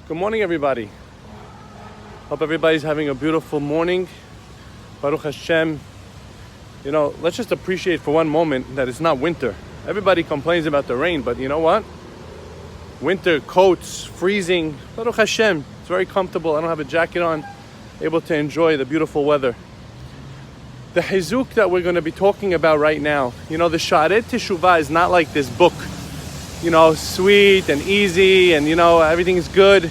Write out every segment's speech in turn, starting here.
Good morning, everybody. Hope everybody's having a beautiful morning. Baruch Hashem. You know, let's just appreciate for one moment that it's not winter. Everybody complains about the rain, but you know what? Winter, coats, freezing. Baruch Hashem. It's very comfortable. I don't have a jacket on. Able to enjoy the beautiful weather. The Hizuk that we're going to be talking about right now, you know, the Sha'arei Teshuvah is not like this book, you know, sweet and easy and, you know, everything's good.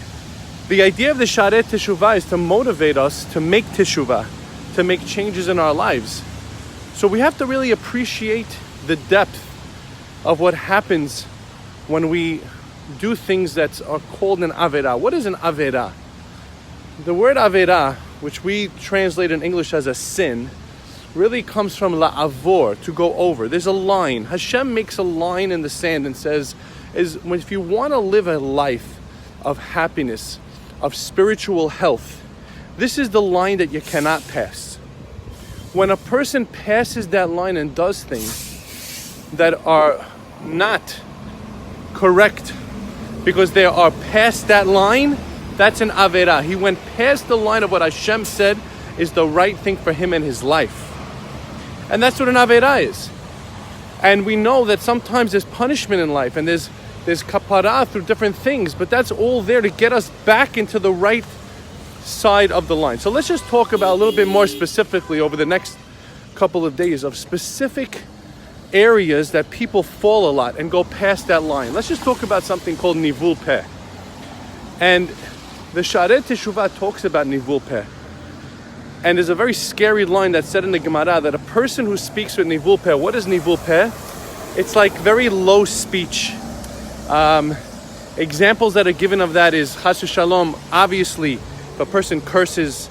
The idea of the Sha'arei Teshuvah is to motivate us to make Teshuvah, to make changes in our lives. So we have to really appreciate the depth of what happens when we do things that are called an Aveda. What is an Aveda? The word Aveda, which we translate in English as a sin, really comes from la'avor, to go over. There's a line. Hashem makes a line in the sand and says, if you want to live a life of happiness, of spiritual health, this is the line that you cannot pass. When a person passes that line and does things that are not correct because they are past that line, that's an Aveda. He went past the line of what Hashem said is the right thing for him in his life. And that's what an Aveda is. And we know that sometimes there's punishment in life and there's kapara through different things, but that's all there to get us back into the right side of the line. So let's just talk about a little bit more specifically over the next couple of days of specific areas that people fall a lot and go past that line. Let's just talk about something called nivul peh. And the Sha'arei Teshuvah talks about nivul peh. And there's a very scary line that's said in the Gemara that a person who speaks with nivul peh, what is nivul peh? It's like very low speech. Examples that are given of that is chas v'shalom, obviously, if a person curses.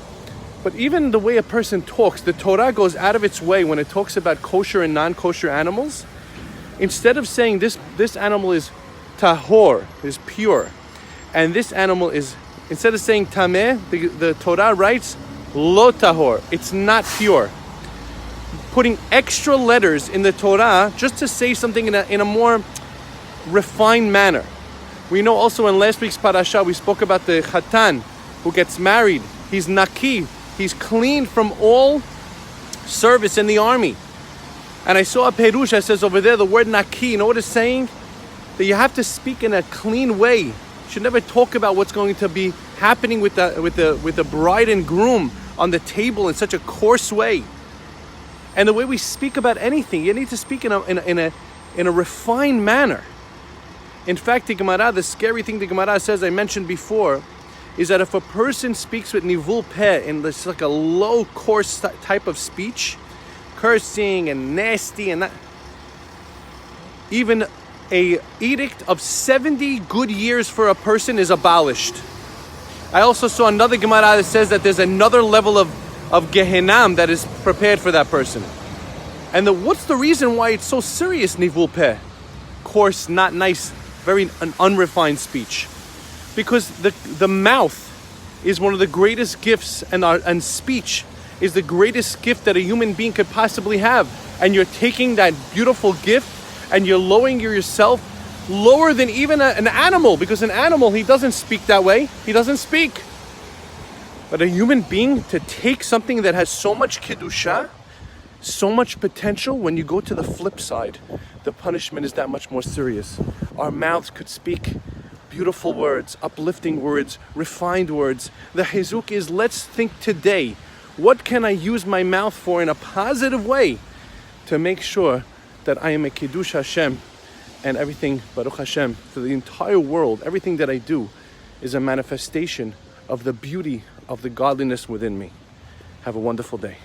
But even the way a person talks, the Torah goes out of its way when it talks about kosher and non-kosher animals. Instead of saying this animal is tahor, is pure, and this animal is, instead of saying tameh, the Torah writes lo tahor, it's not pure. Putting extra letters in the Torah just to say something in a more refined manner. We know also in last week's parasha we spoke about the Chatan who gets married. He's naki, he's clean from all service in the army. And I saw a perush that says over there the word naki, you know what it's saying? That you have to speak in a clean way. You should never talk about what's going to be happening with the bride and groom on the table in such a coarse way. And the way we speak about anything, you need to speak in a refined manner. In fact, the scary thing the Gemara says, I mentioned before, is that if a person speaks with nivul peh in this like a low, coarse type of speech, cursing and nasty and that, even a edict of 70 good years for a person is abolished. I also saw another Gemara that says that there's another level of Gehenam that is prepared for that person. And what's the reason why it's so serious, nivul peh? Coarse, not nice, very unrefined speech. Because the mouth is one of the greatest gifts, and speech is the greatest gift that a human being could possibly have. And you're taking that beautiful gift and you're lowering yourself lower than even an animal, because an animal, he doesn't speak that way. He doesn't speak. But a human being, to take something that has so much kedusha, so much potential, when you go to the flip side, the punishment is that much more serious. Our mouths could speak beautiful words, uplifting words, refined words. The Hizuk is, let's think today, what can I use my mouth for in a positive way to make sure that I am a Kiddush Hashem, and everything, Baruch Hashem, for the entire world, everything that I do is a manifestation of the beauty of the godliness within me. Have a wonderful day.